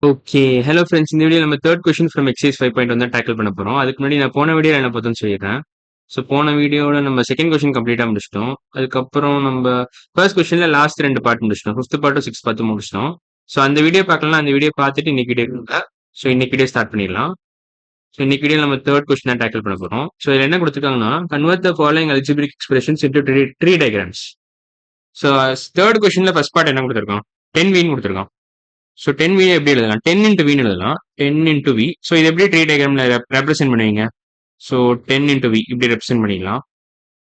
Okay. Hello friends. இந்த வீடியோல நம்ம 3 கொஸ்டின் ஃப்ரம் எக்சர்சைஸ் 5.1 தான் டேக்கிள் பண்ண போறோம். அதுக்கு முன்னாடி நான் போன வீடியோல என்ன பார்த்தோம்னு சொல்லிடுறேன். ஸோ போன வீடியோல நம்ம செகண்ட் கொஸ்டின் கம்ப்ளீட்டா முடிச்சிட்டோம். அதுக்கப்புறம் நம்ம ஃபர்ஸ்ட் கொஸ்டின்ல லாஸ்ட் 2 பார்ட் முடிச்சிட்டோம். 5th பார்ட்டும் 6th பார்ட்டும் முடிச்சிட்டோம். ஸோ அந்த வீடியோ பார்க்கலன்னா அந்த வீடியோ பார்த்துட்டு இன்னைக்கு வீடியோ ஸோ இன்னைக்கு வீடியோ ஸ்டார்ட் பண்ணிடலாம். ஸோ இன்னைக்கு வீடியோ நம்ம 3 கொஸ்டின் தான் டேக்கிள் பண்ண போறோம். ஸோ இதுல என்ன கொடுத்துருக்காங்கன்னா convert the following algebraic expressions into tree diagrams. So 3rd கொஸ்டின்ல ஃபர்ஸ்ட் பார்ட் என்ன கொடுத்துருக்கோம்? 10v கொடுத்துருக்கோம். ஸோ 10v எப்படி எழுதலாம்? 10 இன்ட்டு வின்னு எழுதலாம். 10 இன்ட்டு வி. ஸோ இது எப்படி ட்ரீ டயக்ராம்ல ரெப்ரசென்ட் பண்ணுவீங்க? ஸோ 10 இன்ட்டு வி இப்படி ரெப்ரசென்ட் பண்ணிக்கலாம்.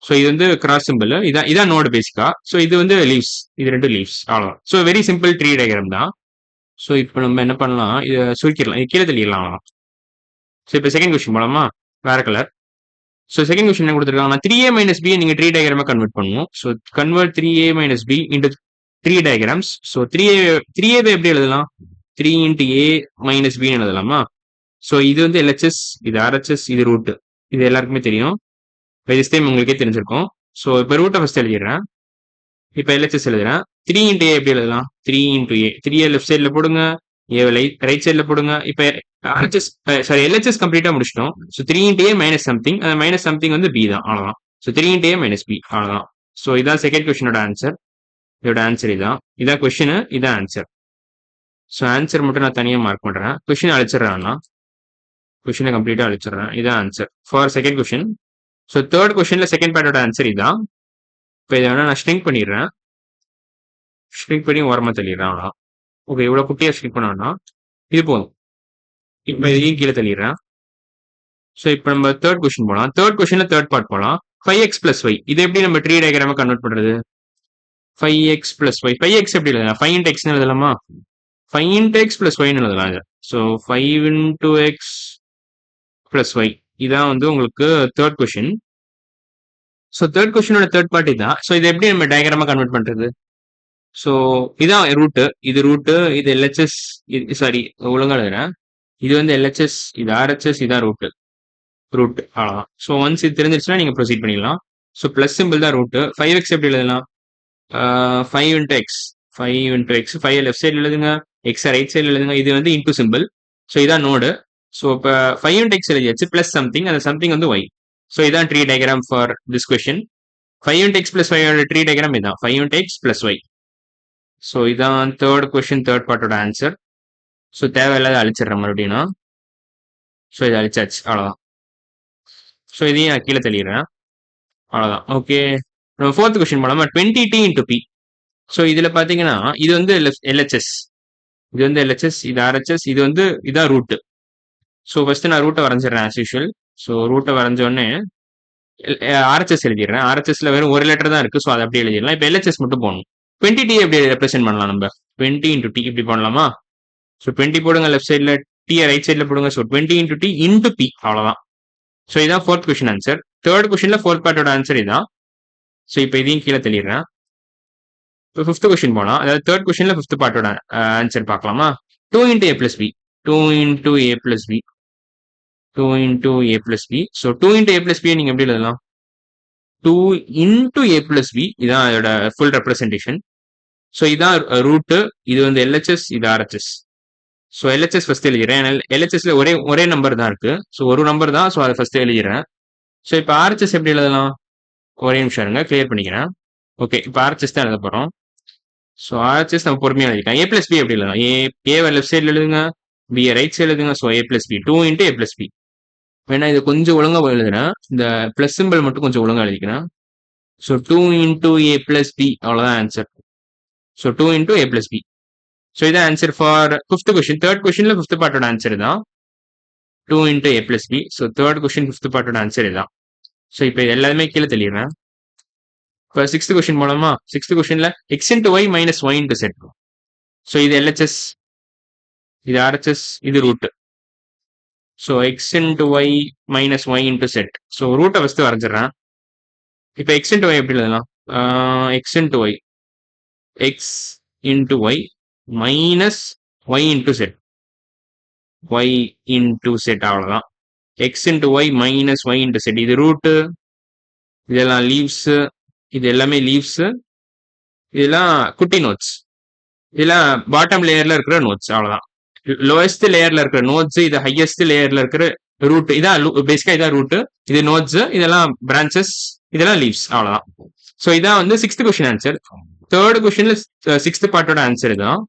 ஸோ இது வந்து கிராஸ் சிம்பிள். இதான் நோடு பேசிக்கா. ஸோ இது வந்து லீவ்ஸ். இது 2 லீவ்ஸ் அவ்வளோதான். So very simple tree diagram தான். ஸோ இப்போ நம்ம என்ன பண்ணலாம்? இதை சுருக்கிடலாம். இது கீழே தள்ளிடலாம் அவ்வளோதான். ஸோ இப்போ செகண்ட் கொஸ்டின் போலாமா? வேற கலர். ஸோ செகண்ட் கொஸ்டின் என்ன கொடுத்துருக்காங்கன்னா 3a மைனஸ் பி நீங்க ட்ரீ டயக்ராமா கன்வெர்ட் பண்ணணும். So convert 3a minus B into tree diagrams. So 3a எப்படி எழுதலாம்? 3 இன்ட்டு ஏ மைனஸ் பின்னு எழுதலாமா? ஸோ இது வந்து எல்ஹெச்எஸ், இது ஆர்ஹெச்எஸ், இது ரூட். இது எல்லாருக்குமே தெரியும். பை திஸ் டைம் உங்களுக்கே தெரிஞ்சிருக்கும். ஸோ இப்போ ரூட்டை ஃபர்ஸ்ட் எழுதிடுறேன். இப்போ எல்ஹெச்எஸ் எழுதுறேன். 3 இன்ட்டு ஏ எப்படி எழுதலாம்? 3 இன்ட்டு ஏ. 3 லெஃப்ட் சைடில் போடுங்க, ஏ ரைட் சைடில் போடுங்க. இப்போ ஆர்ஹெச்எஸ் சாரி எல்ஹெச்எஸ் கம்ப்ளீட்டாக முடிச்சிட்டோம். ஸோ 3 இன்ட்டு ஏ மைனஸ் சம்திங். அந்த மைனஸ் சம்திங் வந்து பி தான், அவ்வளோதான். ஸோ 3 இன்ட்டு ஏ மைனஸ் பி அவ்வளோதான். ஸோ இதான் செகண்ட் கொஸ்டினோட ஆன்சர். இதோட ஆன்சர் இதான் கொஸ்டின், இதான் ஆன்சர். ஸோ ஆன்சர் மட்டும் நான் தனியாக மார்க் பண்ணுறேன். கொஸ்டின் அழிச்சிடுறேன். கொஸ்டினை கம்ப்ளீட்டாக அழிச்சிடுறேன். இதான் answer for second question. So 3rd கொஸ்டின்ல செகண்ட் பார்ட்டோட ஆன்சர் இதான். இப்போ இதை வேணா நான் ஸ்ட்ரிங்க் பண்ணிடுறேன். ஸ்ட்ரிங்க் பண்ணி ஓரமாக தள்ளிடுறேன். அவ்வளோதான். ஓகே, இவ்வளோ குட்டியாக ஸ்ட்ரிங்க் பண்ண வேணாம். இது போதும். இப்போ இதையும் கீழே தள்ளிடுறேன். ஸோ இப்போ நம்ம 3rd கொஸ்டின் போகலாம். 3rd கொஸ்டின்ல 3rd பார்ட் போகலாம். 5x plus y. இது எப்படி நம்ம ட்ரீ டயக்ராம கன்வெர்ட் பண்ணுறது? 5x plus y. 5x எப்படி எழுதலாம்? 5 into x எழுதலாமா? 5 into x plus y எழுதலாம் இது. So 5 into x plus y. இதான் வந்து உங்களுக்கு 3rd question. So 3rd கொஸ்டினோட 3rd part இதான். ஸோ இதை எப்படி நம்ம டயக்ராமா கன்வெர்ட் பண்றது? ஸோ இதான் ரூட்டு, இது ரூட்டு, இது எல்ஹெச்எஸ், சாரி ஒழுங்கா எழுதுறேன். இது வந்து எல்ஹெச்எஸ், இது ஆர்ஹெச்எஸ், இதான் ரூட்டு. அவ்வளோதான். ஸோ ஒன்ஸ் இது தெரிஞ்சிருச்சுன்னா நீங்க ப்ரொசீட் பண்ணிடலாம். ஸோ பிளஸ் சிம்பிள் தான் ரூட்டு. 5x எப்படி எழுதலாம்? 5 into X. 5 into X. 5 left சைடில் எழுதுங்க, எக்ஸ் ரைட் சைடில் எழுதுங்க. இது வந்து இன்டூ சிம்பிள். ஸோ இதான் நோடு. ஸோ இப்போ 5 இன்ட்டு எக்ஸ் எழுதியாச்சு, பிளஸ் சம்திங், அந்த சம்திங் வந்து ஒய். ஸோ இதான் tree diagram for this question. 5 into X plus Y tree diagram இதான். 5 into X plus Y. So இதான் 3rd question 3rd பார்ட்டோட answer. So தேவையில்லாத அழிச்சிடுறேன் மறுபடியும். ஸோ இதை அழிச்சாச்சு, அவ்வளோதான். ஸோ இதையும் நான் கீழே தள்ளிடுறேன், அவ்வளோதான். ஓகே, நம்ம 4th கொஸ்டின் போலாமா? 20t into B. ஸோ இதில் பார்த்தீங்கன்னா இது வந்து எல்ஹெச்எஸ், இது வந்து எல்ஹெச்எஸ், இது ஆர்ஹெச்எஸ், இது வந்து இதான் ரூட்டு. ஸோ ஃபர்ஸ்ட் நான் ரூட்டை வரைஞ்சிடுறேன் ஆஸ் யூஷுவல். ஸோ ரூட்டை வரைஞ்ச உடனே ஆர்ஹெச்எஸ் எழுதிடுறேன். ஆர்ஹெச்எஸ்ல வெறும் ஒரு லெட்டர் தான் இருக்கு. ஸோ அதை அப்படியே எழுதிடலாம். இப்போ எல்ஹெச்எஸ் மட்டும் போடணும். 20t எப்படி ரெப்ரசென்ட் பண்ணலாம் நம்ம? 20 இன்டூ டி இப்படி பண்ணலாமா? ஸோ 20 போடுங்க லெஃப்ட் சைடில், டி ரைட் சைடில் போடுங்க. So 20 into D into P, அவ்வளோதான். ஸோ இதான் 4th கொஸ்டின் ஆன்சர். 3rd கொஸ்டின்ல 4th பார்ட்டோட ஆன்சர் இதான். ஸோ இப்போ இதையும் கீழே தள்ளிடுறேன். இப்போ 5th கொஸ்டின் போகலாம். அதாவது 3rd கொஸ்டின்ல 5th பார்ட்டோட ஆன்சர் பார்க்கலாமா? 2 into A plus B. 2 into A plus B. 2 into A plus B. So 2 into A plus B நீங்க எப்படி எழுதலாம்? 2 இன்டூ ஏ பிளஸ் பி. இதான் அதோட ஃபுல் ரெப்ரசன்டேஷன். ஸோ இதான் ரூட்டு. இது வந்து எல்ஹெச்எஸ், இது ஆர்ஹெச்எஸ். ஸோ எல்ஹெச்எஸ் ஃபர்ஸ்ட் எழுதிடுறேன். எல்ஹெச்எஸ்ல ஒரே நம்பர் தான் இருக்கு. ஸோ ஒரு நம்பர் தான். ஸோ அதை ஃபர்ஸ்ட் எழுதிடுறேன். ஸோ இப்போ ஆர்ஹெச்எஸ் எப்படி எழுதலாம்? ஒரே நிமிஷம் இருங்க, கிளியர் பண்ணிக்கிறேன். ஓகே, இப்போ ஆர்ஹெச்எஸ் தான் எழுத போறோம். ஸோ ஆர்ஹெச்எஸ் நம்ம பொறுமையாக எழுதிக்கலாம். ஏ பிளஸ் பி எப்படி எழுதலாம்? ஏவை லெஃப்ட் சைடில் எழுதுங்க, பி ரைட் சைடு எழுதுங்க. ஸோ ஏ பிளஸ் பி. 2 இன்ட்டு ஏ பிளஸ் பி. வேணா இது கொஞ்சம் ஒழுங்கா எழுதுறேன். இந்த பிளஸ் சிம்பிள் மட்டும் கொஞ்சம் ஒழுங்கா எழுதிக்கிறேன். So 2 into A plus B, அவ்வளோதான் answer. So 2 into A plus B. So இதான் answer for 5th question. 3rd கொஸ்டின்ல 5th பார்ட்டோட ஆன்சர் தான் 2 into A plus B. So 3rd question 5th பார்ட்டோட ஆன்சர் இதான். ஸோ இப்போ எல்லாருமே கீழே தள்ளிடுறேன். இப்போ 6th கொஸ்டின் போலாமா? 6th கொஸ்டின்ல X into Y minus Y into Z. So இது எல்ஹெச்எஸ், இது ஆர்ஹெச்எஸ், இது root. So X into Y minus Y into Z. So ரூட்டை ஃபர்ஸ்ட் வரைஞ்சிடறேன். இப்போ எக்ஸ் இன்டூ ஒய் எப்படி எழுதலாம்? X into Y, X into Y minus Y into Z. Y into Z, அவ்வளோதான். X into Y minus Y into Z. இது root, இதெல்லாம் leaves, இது எல்லாமே லீவ்ஸ், இதெல்லாம் குட்டி நோட்ஸ், இதெல்லாம் பாட்டம் லேயர்ல இருக்கிற நோட்ஸ், அவ்வளோதான். லோயஸ்ட் லேயர்ல இருக்கிற நோட்ஸ், இது ஹையஸ்ட் லேயர்ல இருக்கிற ரூட். இதான் பேசிக்கா இதான் ரூட், இது நோட்ஸ், இதெல்லாம் பிரான்ச்சஸ், இதெல்லாம் லீவ்ஸ். அவ்வளவுதான். ஸோ இதான் வந்து 6th கொஸ்டின் ஆன்சர். தேர்ட் கொஸ்டின்ல 6th பார்ட்டோட ஆன்சர் இதான்.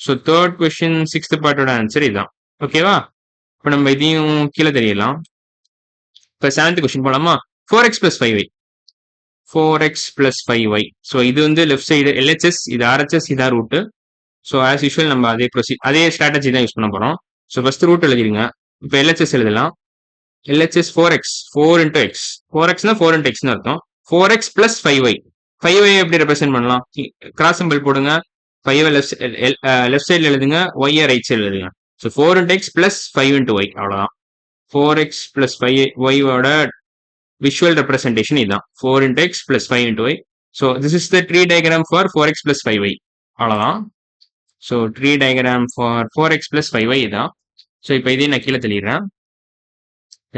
ஸோ தேர்ட் கொஸ்டின் 6th பார்ட்டோட ஆன்சர் இதான். ஓகேவா? இப்போ நம்ம இதையும் கீழே தெரியலாம். இப்போ 7th கொஸ்டின் போலாமா? 4x plus 5y. 4x plus 5y. So இது வந்து லெஃப்ட் சைடு எல்ஹெச்எஸ், இது ஆர்ஹெச்எஸ், இதான் ரூட். ஸோ ஆஸ் யூஸ்வல் நம்ம அதே ஸ்ட்ராட்டஜி தான் யூஸ் பண்ண போறோம். ஸோ ஃபர்ஸ்ட் ரூட் எழுதிருங்க. இப்போ எல்ஹெச்எஸ் எழுதலாம். LHS 4x, 4 into x. 4xனா 4 into xன்னு அர்த்தம். 4x plus 5y. 5y எப்படி ரெப்ரசென்ட் பண்ணலாம்? கிராஸ் சிம்பிள் போடுங்க. 5 லெஃப்ட் சைடில் எழுதுங்க, y ரைட் சைடில் எழுதுங்க. So 4 into x plus 5 into y. அவ்வளோதான். 4x plus 5y ஓட விஷுவல் ரெப்ரசன்டேஷன் இதுதான். 4 into x plus 5 into y. So this is the tree diagram for 4x plus 5y. அவ்வளோதான். So tree diagram for 4x plus 5y இதான். So இப்போ இதையும் நான் கீழே தெளிடுறேன்.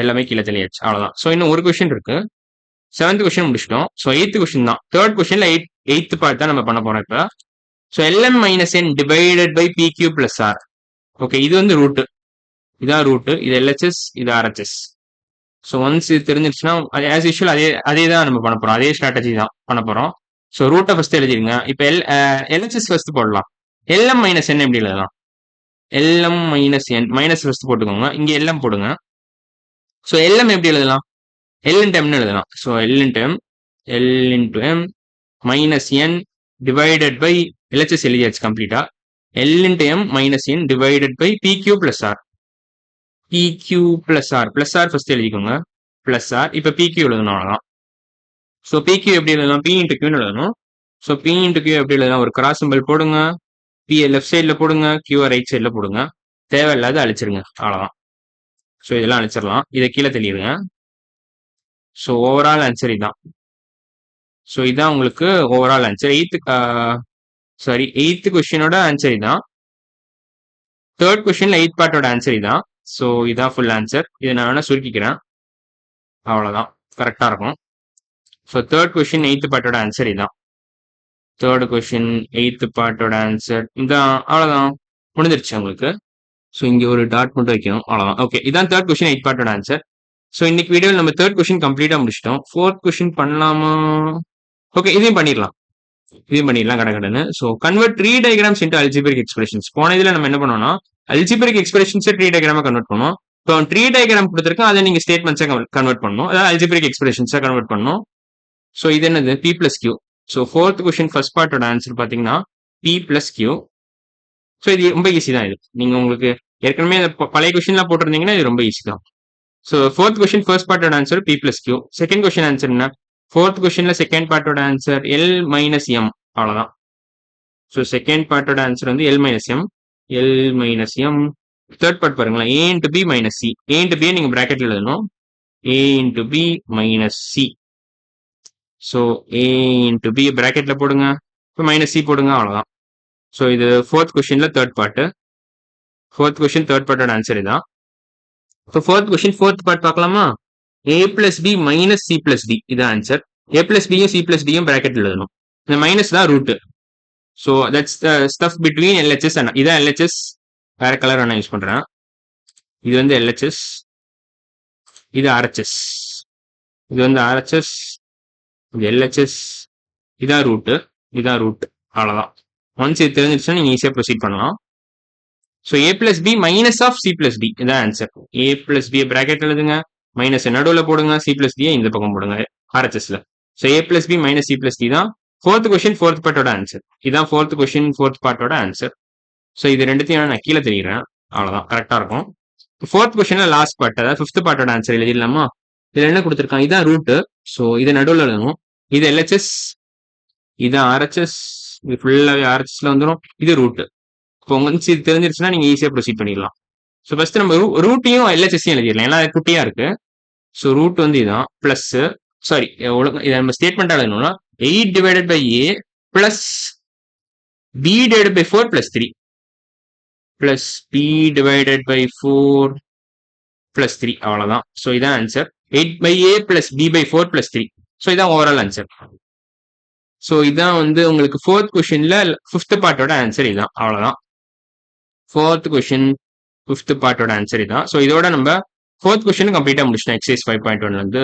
எல்லாமே கீழே தெளியாச்சு. அவ்வளோதான். ஸோ இன்னும் ஒரு கொஸ்டின் இருக்கு. 7th கொஸ்டின் முடிச்சிட்டோம். ஸோ 8th கொஸ்டின் தான். தேர்ட் கொஸ்டின்ல 8th பார்ட் தான் நம்ம பண்ண போறோம் இப்போ. So lm minus n divided by pq plus r. Okay, இது வந்து ரூட், இதான் ரூட், இது எல்ஹெச்எஸ், இது ஆர்ஹெச்எஸ். ஸோ ஒன்ஸ் இது தெரிஞ்சிருச்சுன்னா ஆஸ் யூஷுவல் அதே தான் நம்ம பண்ண போறோம், அதே ஸ்ட்ராட்டஜி தான் பண்ண போறோம். ஸோ ரூட்டை ஃபர்ஸ்ட் எழுதிருங்க. இப்போ எல்ஹெச்எஸ் ஃபர்ஸ்ட் போடலாம். lm minus n எப்படி எழுதலாம்? lm minus n minus first போட்டுக்கோங்க, இங்க lm போடுங்க. ஸோ lm எப்படி எழுதலாம்? L into m எழுதலாம். So L into m minus n divided by LHS எழுதியாச்சு கம்ப்ளீட்டா. L into m minus n divided by PQ plus R. PQ plus R. Plus R first எழுதிக்கோங்க. Plus R. இப்போ PQ எழுதணும், அவ்வளோதான். So PQ எப்படி எழுதலாம்? P into Q எழுதணும். So P into Q எப்படி எழுதலாம்? ஒரு கிராஸ் சிம்பிள் போடுங்க. P லெஃப்ட் சைடில் போடுங்க, Q ரைட் சைடில் போடுங்க. தேவையில்லாத அழிச்சிருங்க, அவ்வளோதான். ஸோ இதெல்லாம் அழிச்சிடலாம். இதை கீழே தெளிவுங்க. ஸோ ஓவரால் ஆன்சர் இதான். ஸோ இதான் உங்களுக்கு ஓவரால் ஆன்சர். எயித்து கொஸ்டினோட ஆன்சர் இதான். தேர்ட் கொஸ்டின்ல 8th பார்ட்டோட ஆன்சர் இதான். ஸோ இதான் ஃபுல் ஆன்சர். இதை நான் வேணா சுருக்கிக்கிறேன், அவ்வளோதான், கரெக்டாக இருக்கும். ஸோ தேர்ட் கொஸ்டின் 8th பார்ட்டோட ஆன்சர் இதான். தேர்ட் கொஸ்டின் 8th பார்ட்டோட ஆன்சர் இதான். அவ்வளோதான், முடிஞ்சிருச்சு உங்களுக்கு. ஸோ இங்கே ஒரு டாட் மட்டும் வைக்கணும், அவ்வளோதான். ஓகே, இதான் தேர்ட் கொஸ்டின் 8th பார்ட்டோட ஆன்சர். ஸோ இன்னைக்கு வீடியோவில் நம்ம தேர்ட் கொஸ்டின் கம்ப்ளீட்டாக முடிச்சிட்டோம். ஃபோர்த் கொஸ்டின் பண்ணலாமா? ஓகே, இதையும் பண்ணிடலாம் கடகடன்னு. So convert tree diagrams into algebraic expressions. போன இதில் நம்ம என்ன பண்ணோம்னா அல்ஜிபிரிக் எக்ஸ்பிரஷன்ஸை ட்ரீ டயக்ராமா கன்வெர்ட் பண்ணோம். இப்போ ட்ரீ டயக்ராம் கொடுத்துருக்கோம், அதை நீங்க ஸ்டேட்மெண்ட்ஸை கன்வெர்ட் பண்ணணும், அதாவது அல்ஜிபிரிக் எக்ஸ்பிரஷன்ஸை கன்வெர்ட் பண்ணணும். ஸோ இது என்னது? P plus Q. So fourth question first பார்ட்டோட ஆன்சர் பார்த்தீங்கன்னா P plus Q. ஸோ இது ரொம்ப ஈஸி தான். இது நீங்க உங்களுக்கு ஏற்கனவே பழைய கொஸ்டின்லாம் போட்டிருந்தீங்கன்னா இது ரொம்ப ஈஸி தான். ஸோ ஃபோர்த் கொஸ்டின் ஃபர்ஸ்ட் பார்ட்டோட answer P plus Q. Second question answer என்ன? ஃபோர்த் கொஸ்டின்ல செகண்ட் பார்ட்டோட ஆன்சர் L minus M. அவ்வளோதான். ஸோ செகண்ட் பார்ட்டோட ஆன்சர் வந்து L minus M. Third part பாருங்களேன், A into B minus C. A into B நீங்க பிராக்கெட்ல எழுதணும், A into B minus C. So A into B பிராக்கெட்ல போடுங்க, இப்போ மைனஸ் C போடுங்க, அவ்வளோதான். ஸோ இது ஃபோர்த் கொஸ்டின்ல third part. Fourth question third பார்ட்டோட ஆன்சர் இதான். இப்போ ஃபோர்த் கொஸ்டின் ஃபோர்த் பார்ட் பார்க்கலாமா? A plus B minus C plus D இதான் ஆன்சர். A plus B யும் C plus D யும் பிராக்கெட்ல எழுதணும். இந்த மைனஸ் தான் root. So that's the stuff between LHS and இதான் LHS. வேற கலர் நான் யூஸ் பண்றேன். இது வந்து LHS, இது RHS. இது வந்து RHS, இது LHS. இதான் ரூட், இதான் ரூட், அவ்வளோதான். ஒன்ஸ் இது தெரிஞ்சிருச்சுன்னா நீங்க ஈஸியாக ப்ரொசீட் பண்ணலாம். So A plus B minus of C plus D இதான் answer. A plus B bracket எழுதுங்க, மைனஸ் நடுவில் போடுங்க, C plus D இந்த பக்கம் போடுங்க RHSல. So A plus B minus C plus D தான் ஃபோர்த் கொஸ்டின் ஃபோர்த் பார்ட்டோட ஆன்சர். இதான் ஃபோர்த் கொஸ்டின் ஃபோர்த் பார்ட்டோட ஆன்சர். ஸோ இது ரெண்டுத்தையும் நான் கீழே தெரிகிறேன், அவ்வளோதான், கரெக்டாக இருக்கும். ஃபோர்த் கொஸ்டின்ல லாஸ்ட் பார்ட், அதாவது ஃபிஃப்த் பார்ட்டோட ஆன்சர் எழுதிடலாமா? இதில் என்ன கொடுத்துருக்காங்க? இதான் ரூட்டு. ஸோ இதை நடுவில் எழுதணும். இது LHS, இது RHS, இது ஃபுல்லாகவே RHSல வந்துடும். இது ரூட்டு. இப்போ உங்களுக்கு இது தெரிஞ்சிருச்சுன்னா நீங்கள் ஈஸியாக ப்ரொசீட் பண்ணிடலாம். ஸோ ஃபர்ஸ்ட் நம்ம ரூட்டையும் LHSையும் எழுதிடலாம், ஏன்னா குட்டியாக இருக்கு. ஸோ ரூட் வந்து இதுதான் பிளஸ், சாரி இதை நம்ம ஸ்டேட்மெண்ட்டாக எழுதணும்னா 8 divided by A plus B divided by 4 plus 3 plus B divided by 4 plus 3, அவ்வளோதான். ஸோ இதான் answer. 8 by A plus B by 4 plus 3. So இதான் ஓவரால் ஆன்சர். ஸோ இதான் வந்து உங்களுக்கு ஃபோர்த் கொஸ்டின்ல ஃபிஃப்த் பார்ட்டோட ஆன்சர் இதான், அவ்வளோதான். 4th கொஸ்டின் 5th பார்ட்டோட ஆன்சர் இதான். ஸோ இதோட நம்ம 4th கொஸ்டின் கம்ப்ளீட்டாக முடிச்சிட்டோம். எக்ஸசைஸ் 5.1லேருந்து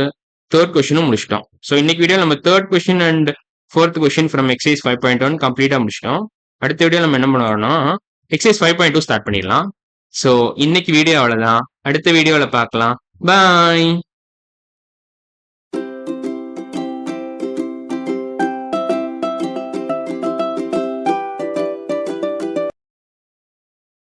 3rd கொஸ்டினும் முடிச்சிட்டோம். ஸோ இன்னைக்கு வீடியோ நம்ம 3rd question and 4th question from exercise 5.1 கம்ப்ளீட்டாக முடிச்சிட்டோம். அடுத்த வீடியோ நம்ம என்ன பண்ணுவோம்னா எக்ஸசைஸ் 5.2 ஸ்டார்ட் பண்ணிடலாம். ஸோ இன்னைக்கு வீடியோ அவ்வளோதான். அடுத்த வீடியோவில் பார்க்கலாம். பாய்.